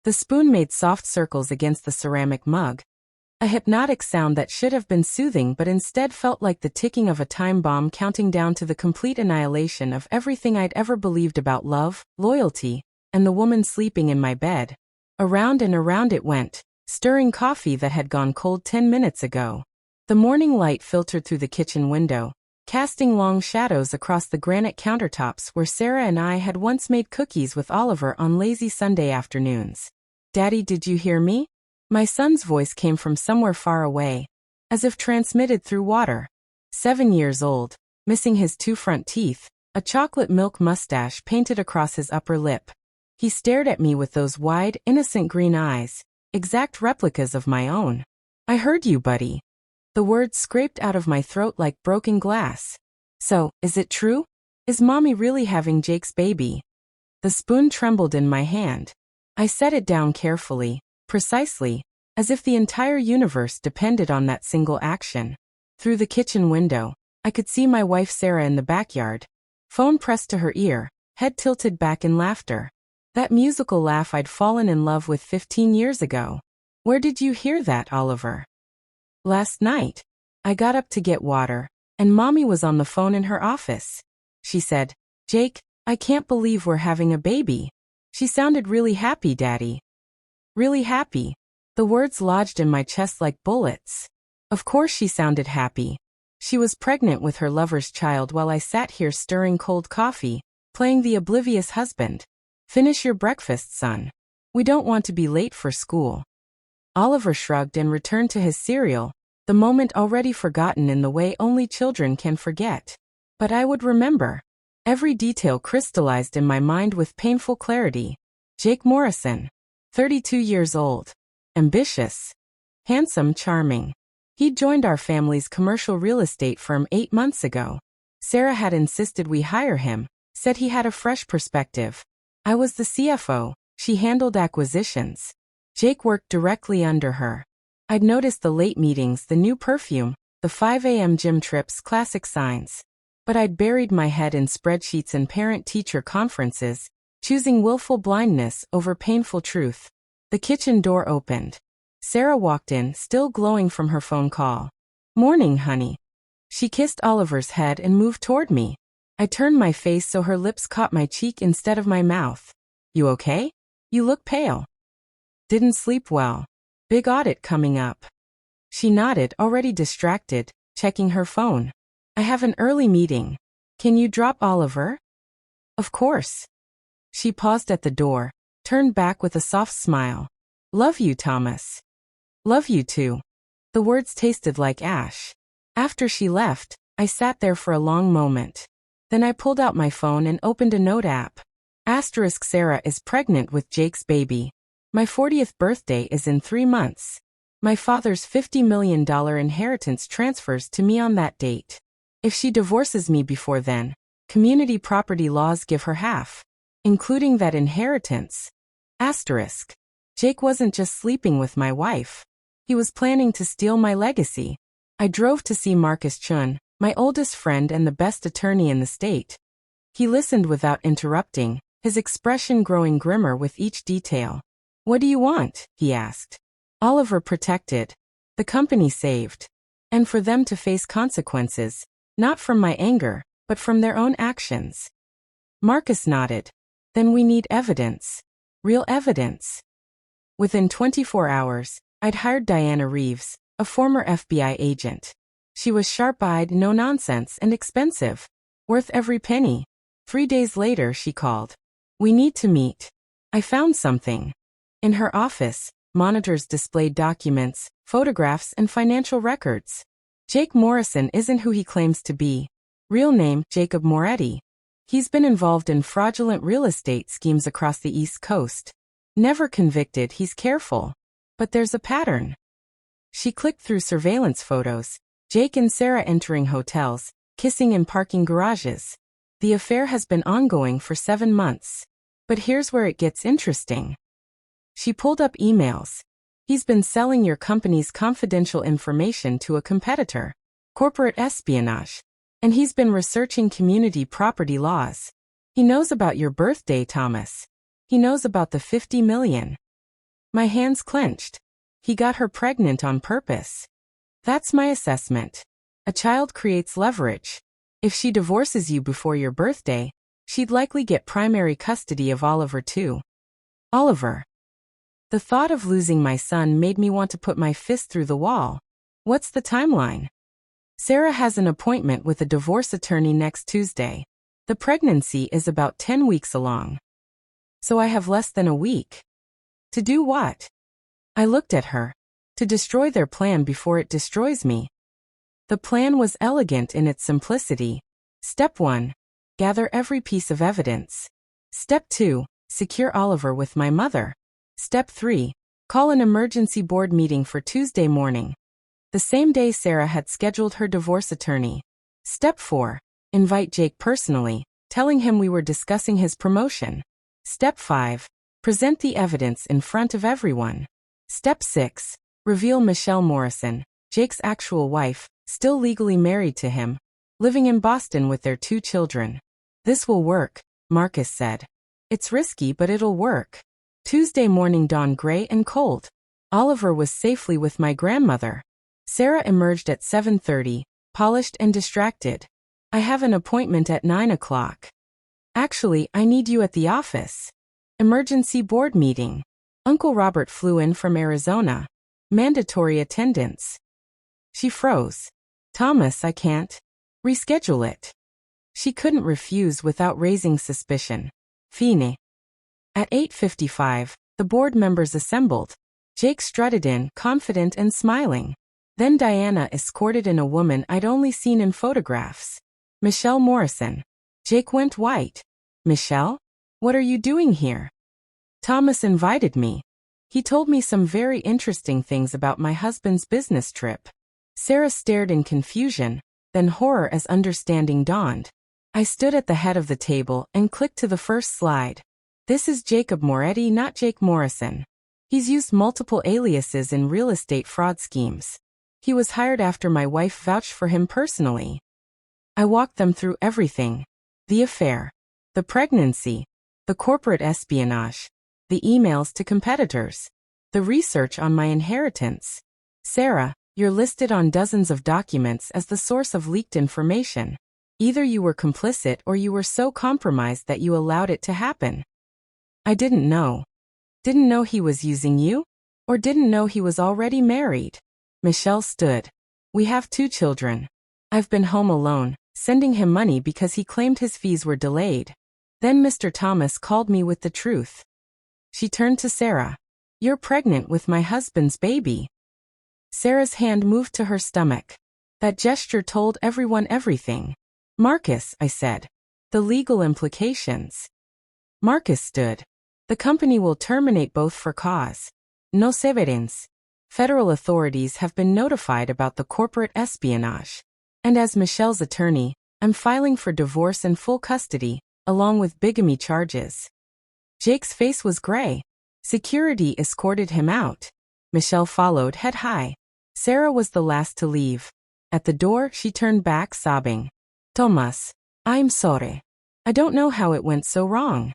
The spoon made soft circles against the ceramic mug, a hypnotic sound that should have been soothing but instead felt like the ticking of a time bomb counting down to the complete annihilation of everything I'd ever believed about love, loyalty, and the woman sleeping in my bed. Around and around it went, stirring coffee that had gone cold 10 minutes ago. The morning light filtered through the kitchen window, casting long shadows across the granite countertops where Sarah and I had once made cookies with Oliver on lazy Sunday afternoons. "Daddy, did you hear me?" My son's voice came from somewhere far away, as if transmitted through water. 7 years old, missing his 2 front teeth, a chocolate milk mustache painted across his upper lip. He stared at me with those wide, innocent green eyes, exact replicas of my own. "I heard you, buddy." The words scraped out of my throat like broken glass. "So, is it true? Is Mommy really having Jake's baby?" The spoon trembled in my hand. I set it down carefully, precisely, as if the entire universe depended on that single action. Through the kitchen window, I could see my wife Sarah in the backyard, phone pressed to her ear, head tilted back in laughter. That musical laugh I'd fallen in love with 15 years ago. "Where did you hear that, Oliver?" "Last night. I got up to get water, and Mommy was on the phone in her office. She said, 'Jake, I can't believe we're having a baby.' She sounded really happy, Daddy." Really happy. The words lodged in my chest like bullets. Of course she sounded happy. She was pregnant with her lover's child while I sat here stirring cold coffee, playing the oblivious husband. "Finish your breakfast, son. We don't want to be late for school." Oliver shrugged and returned to his cereal, the moment already forgotten in the way only children can forget. But I would remember. Every detail crystallized in my mind with painful clarity. Jake Morrison. 32 years old. Ambitious. Handsome, charming. He'd joined our family's commercial real estate firm 8 months ago. Sarah had insisted we hire him, said he had a fresh perspective. I was the CFO, she handled acquisitions. Jake worked directly under her. I'd noticed the late meetings, the new perfume, the 5 a.m. gym trips, classic signs. But I'd buried my head in spreadsheets and parent-teacher conferences, choosing willful blindness over painful truth. The kitchen door opened. Sarah walked in, still glowing from her phone call. "Morning, honey." She kissed Oliver's head and moved toward me. I turned my face so her lips caught my cheek instead of my mouth. "You okay? You look pale." "Didn't sleep well. Big audit coming up." She nodded, already distracted, checking her phone. "I have an early meeting. Can you drop Oliver?" "Of course." She paused at the door, turned back with a soft smile. "Love you, Thomas." "Love you too." The words tasted like ash. After she left, I sat there for a long moment. Then I pulled out my phone and opened a note app. Asterisk Sarah is pregnant with Jake's baby. My 40th birthday is in 3 months. My father's $50 million inheritance transfers to me on that date. If she divorces me before then, community property laws give her half, including that inheritance. Asterisk. Jake wasn't just sleeping with my wife. He was planning to steal my legacy. I drove to see Marcus Chun, my oldest friend and the best attorney in the state. He listened without interrupting, his expression growing grimmer with each detail. "What do you want?" he asked. "Oliver protected. The company saved. And for them to face consequences, not from my anger, but from their own actions." Marcus nodded. "Then we need evidence. Real evidence." Within 24 hours, I'd hired Diana Reeves, a former FBI agent. She was sharp-eyed, no-nonsense, and expensive. Worth every penny. 3 days later, she called. "We need to meet." I found something. In her office, monitors displayed documents, photographs, and financial records. Jake Morrison isn't who he claims to be. Real name, Jacob Moretti. He's been involved in fraudulent real estate schemes across the East Coast. Never convicted, he's careful. But there's a pattern. She clicked through surveillance photos. Jake and Sarah entering hotels, kissing in parking garages. The affair has been ongoing for 7 months. But here's where it gets interesting. She pulled up emails. "He's been selling your company's confidential information to a competitor. Corporate espionage. And he's been researching community property laws. He knows about your birthday, Thomas. He knows about the $50 million. My hands clenched. He got her pregnant on purpose. That's my assessment. A child creates leverage. If she divorces you before your birthday, she'd likely get primary custody of Oliver too. Oliver. The thought of losing my son made me want to put my fist through the wall. What's the timeline? Sarah has an appointment with a divorce attorney next Tuesday. The pregnancy is about 10 weeks along. So I have less than a week. To do what? I looked at her. To destroy their plan before it destroys me. The plan was elegant in its simplicity. Step 1. Gather every piece of evidence. Step 2. Secure Oliver with my mother. Step 3. Call an emergency board meeting for Tuesday morning. The same day Sarah had scheduled her divorce attorney. Step 4. Invite Jake personally, telling him we were discussing his promotion. Step 5. Present the evidence in front of everyone. Step 6. Reveal Michelle Morrison, Jake's actual wife, still legally married to him, living in Boston with their 2 children. This will work, Marcus said. It's risky, but it'll work. Tuesday morning dawned gray and cold. Oliver was safely with my grandmother. Sarah emerged at 7:30, polished and distracted. I have an appointment at 9 o'clock. Actually, I need you at the office. Emergency board meeting. Uncle Robert flew in from Arizona. Mandatory attendance. She froze. Thomas, I can't. Reschedule it. She couldn't refuse without raising suspicion. Fine. At 8:55, the board members assembled. Jake strutted in, confident and smiling. Then Diana escorted in a woman I'd only seen in photographs. Michelle Morrison. Jake went white. Michelle? What are you doing here? Thomas invited me. He told me some very interesting things about my husband's business trip. Sarah stared in confusion, then horror as understanding dawned. I stood at the head of the table and clicked to the first slide. This is Jacob Moretti, not Jake Morrison. He's used multiple aliases in real estate fraud schemes. He was hired after my wife vouched for him personally. I walked them through everything. The affair. The pregnancy. The corporate espionage. The emails to competitors. The research on my inheritance. Sarah, you're listed on dozens of documents as the source of leaked information. Either you were complicit or you were so compromised that you allowed it to happen. I didn't know. Didn't know he was using you? Or didn't know he was already married? Michelle stood. We have 2 children. I've been home alone, sending him money because he claimed his fees were delayed. Then Mr. Thomas called me with the truth. She turned to Sarah. You're pregnant with my husband's baby. Sarah's hand moved to her stomach. That gesture told everyone everything. Marcus, I said. The legal implications. Marcus stood. The company will terminate both for cause. No severance. Federal authorities have been notified about the corporate espionage. And as Michelle's attorney, I'm filing for divorce and full custody, along with bigamy charges. Jake's face was gray. Security escorted him out. Michelle followed head high. Sarah was the last to leave. At the door, she turned back sobbing. Thomas, I'm sorry. I don't know how it went so wrong.